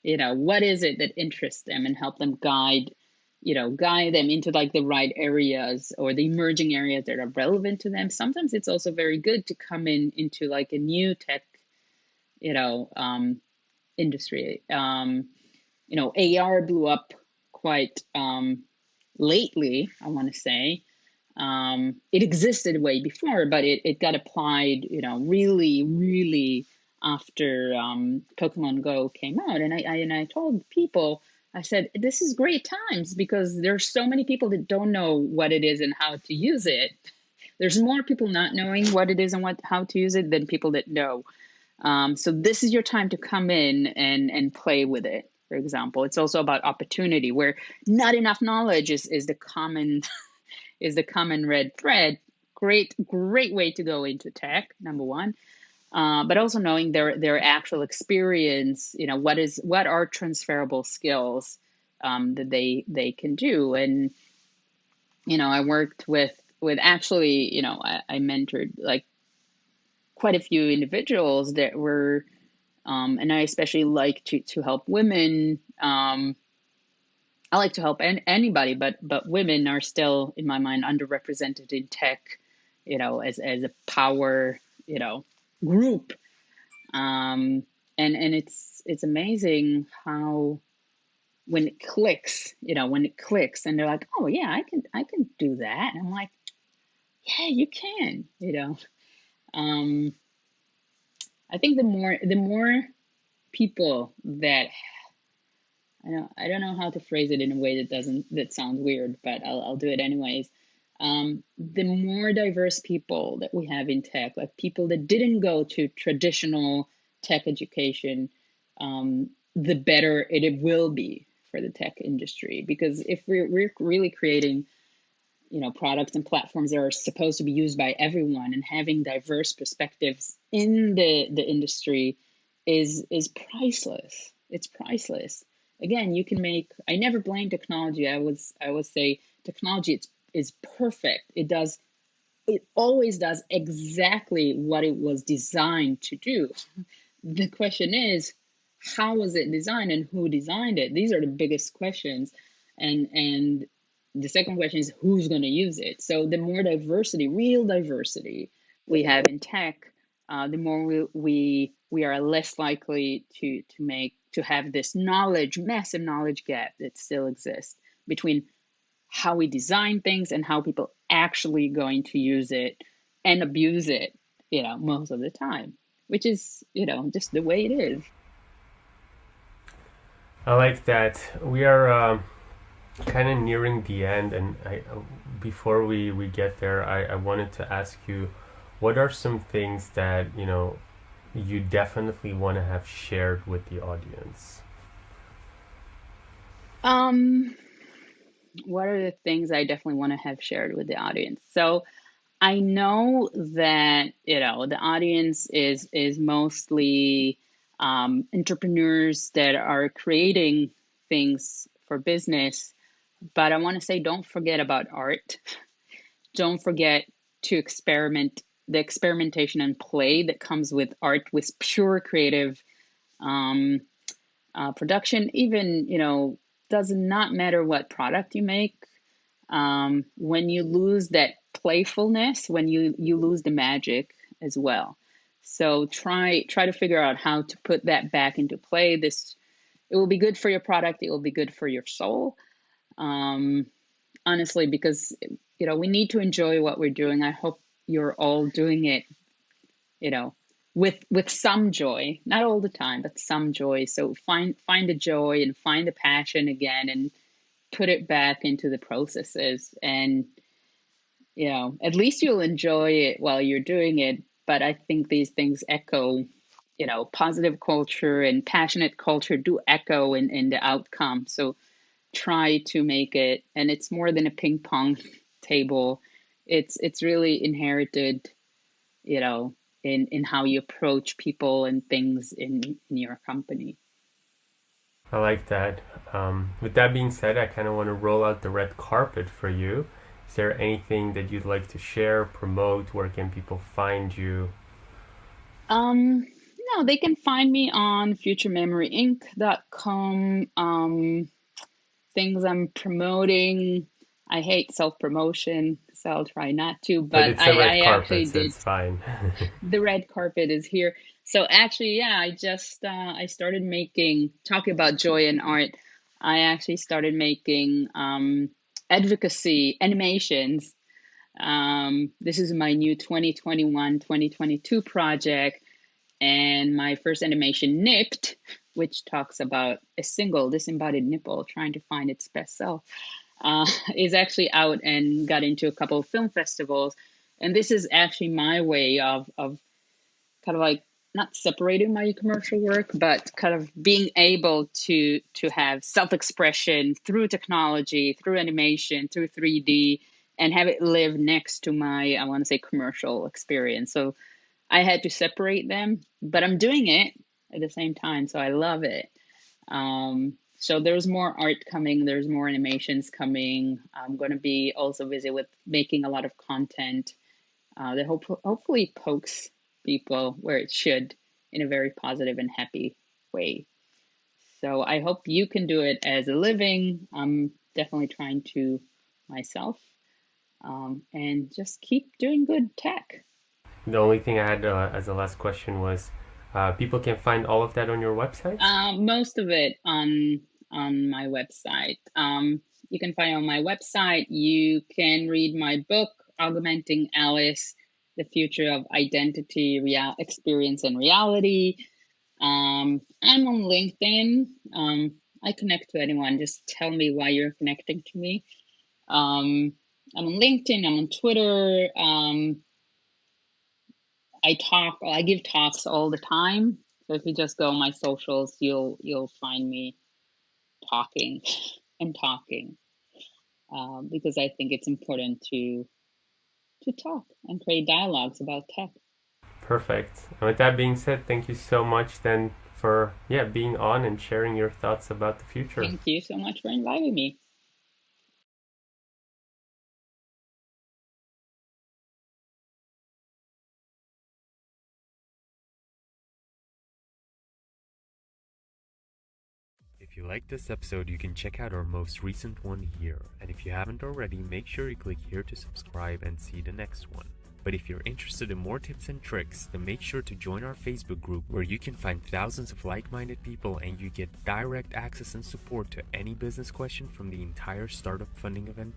What is it that interests them, and help them guide them into like the right areas or the emerging areas that are relevant to them. Sometimes it's also very good to come into like a new tech, you know, um, industry. AR blew up quite lately, I want to say. It existed way before, but it got applied, really, really after Pokemon Go came out. And I told people, I said, this is great times, because there's so many people that don't know what it is and how to use it. There's more people not knowing what it is and how to use it than people that know. So this is your time to come in and play with it. For example, it's also about opportunity, where not enough knowledge is the common is the common red thread. Great way to go into tech, number one. But also knowing their actual experience, what are transferable skills that they can do. And I worked with actually, I mentored like quite a few individuals that were, and I especially like to help women. I like to help anybody, but women are still, in my mind, underrepresented in tech, as a power, group. And it's amazing how when it clicks, and they're like, oh yeah, I can do that. And I'm like, yeah, you can. Um, I think the more people that I don't know how to phrase it in a way that sounds weird, but I'll do it anyways. The more diverse people that we have in tech, like people that didn't go to traditional tech education, the better it will be for the tech industry. Because if we're really creating, products and platforms that are supposed to be used by everyone, and having diverse perspectives in the industry is priceless. It's priceless. Again, you can make. I never blame technology. I would say technology is perfect. It always does exactly what it was designed to do. The question is, how was it designed and who designed it? These are the biggest questions. And the second question is, who's going to use it? So the more diversity, real diversity we have in tech, the more we are less likely to have this massive knowledge gap that still exists between how we design things and how people actually going to use it and abuse it, most of the time, which is, just the way it is. I like that. We are kind of nearing the end, and before we get there, I wanted to ask you, what are some things that you definitely want to have shared with the audience? Um, what are the things I definitely want to have shared with the audience? So I know that the audience is mostly entrepreneurs that are creating things for business, but I want to say, don't forget about art. Don't forget to experiment. The experimentation and play that comes with art, with pure creative um, production. Even does not matter what product you make. When you lose that playfulness, when you lose the magic as well. So try to figure out how to put that back into play. It will be good for your product. It will be good for your soul. Honestly, because we need to enjoy what we're doing. I hope you're all doing it, with some joy, not all the time, but some joy. So find the joy and find the passion again, and put it back into the processes. And at least you'll enjoy it while you're doing it. But I think these things echo, positive culture and passionate culture do echo in the outcome. So try to make it, and it's more than a ping pong table. It's really inherited, in how you approach people and things in your company. I like that. With that being said, I kind of want to roll out the red carpet for you. Is there anything that you'd like to share, promote? Where can people find you? No, they can find me on futurememoryinc.com. Things I'm promoting. I hate self-promotion, so I'll try not to. But But it's a red I carpet, actually so did. it's fine. The red carpet is here. So actually, yeah, I started making, talking about joy in art. I actually started making advocacy animations. This is my new 2021-2022 project. And my first animation, Nipped, which talks about a single disembodied nipple trying to find its best self, is actually out and got into a couple of film festivals. And this is actually my way of kind of like not separating my commercial work, but kind of being able to have self-expression through technology, through animation, through 3D, and have it live next to my, I want to say, commercial experience. So I had to separate them, but I'm doing it at the same time, so I love it. So there's more art coming, there's more animations coming. I'm going to be also busy with making a lot of content that hopefully pokes people where it should, in a very positive and happy way. So I hope you can do it as a living. I'm definitely trying to myself, and just keep doing good tech. The only thing I had as a last question was, people can find all of that on your website? Most of it on my website. You can find on my website. You can read my book, Augmenting Alice: The Future of Identity, Experience, and Reality. I'm on LinkedIn. I connect to anyone. Just tell me why you're connecting to me. I'm on LinkedIn. I'm on Twitter. I give talks all the time. So if you just go on my socials, you'll find me talking and talking, because I think it's important to talk and create dialogues about tech. Perfect. And with that being said, thank you so much then for being on and sharing your thoughts about the future. Thank you so much for inviting me. If you liked this episode, you can check out our most recent one here. And if you haven't already, make sure you click here to subscribe and see the next one. But if you're interested in more tips and tricks, then make sure to join our Facebook group where you can find thousands of like-minded people and you get direct access and support to any business question from the entire startup funding event team.